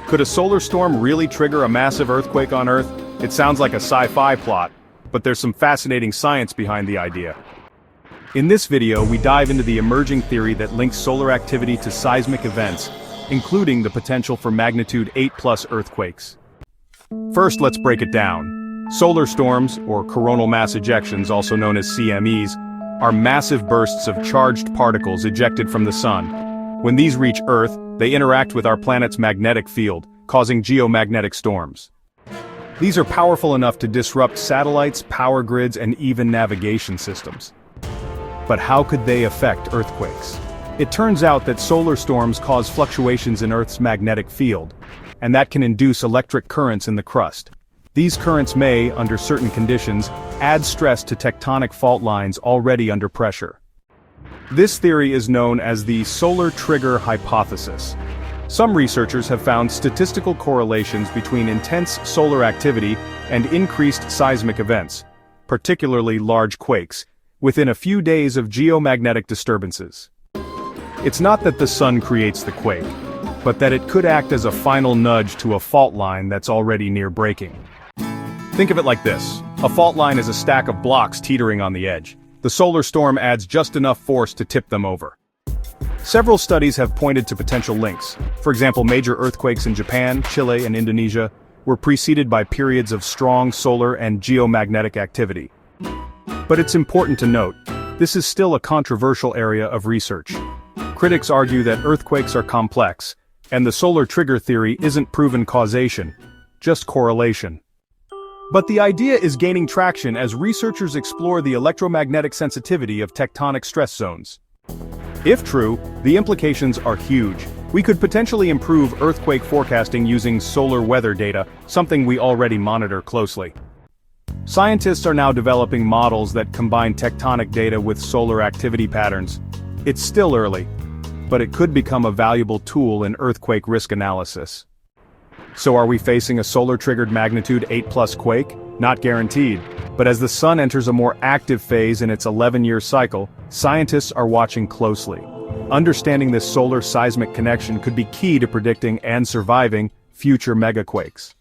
Could a solar storm really trigger a massive earthquake on Earth? It sounds like a sci-fi plot, but there's some fascinating science behind the idea. In this video, we dive into the emerging theory that links solar activity to seismic events, including the potential for magnitude 8+ earthquakes. First, let's break it down. Solar storms, or coronal mass ejections, also known as CMEs, are massive bursts of charged particles ejected from the sun. When these reach Earth, they interact with our planet's magnetic field, causing geomagnetic storms. These are powerful enough to disrupt satellites, power grids, and even navigation systems. But how could they affect earthquakes? It turns out that solar storms cause fluctuations in Earth's magnetic field, and that can induce electric currents in the crust. These currents may, under certain conditions, add stress to tectonic fault lines already under pressure. This theory is known as the solar trigger hypothesis. Some researchers have found statistical correlations between intense solar activity and increased seismic events, particularly large quakes, within a few days of geomagnetic disturbances. It's not that the sun creates the quake, but that it could act as a final nudge to a fault line that's already near breaking. Think of it like this. A fault line is a stack of blocks teetering on the edge. The solar storm adds just enough force to tip them over. Several studies have pointed to potential links. For example, major earthquakes in Japan, Chile, and Indonesia were preceded by periods of strong solar and geomagnetic activity. But it's important to note, this is still a controversial area of research. Critics argue that earthquakes are complex, and the solar trigger theory isn't proven causation, just correlation. But the idea is gaining traction as researchers explore the electromagnetic sensitivity of tectonic stress zones. If true, the implications are huge. We could potentially improve earthquake forecasting using solar weather data, something we already monitor closely. Scientists are now developing models that combine tectonic data with solar activity patterns. It's still early, but it could become a valuable tool in earthquake risk analysis. So are we facing a solar-triggered magnitude 8+ quake? Not guaranteed, but as the sun enters a more active phase in its 11-year cycle, scientists are watching closely. Understanding this solar-seismic connection could be key to predicting and surviving future megaquakes.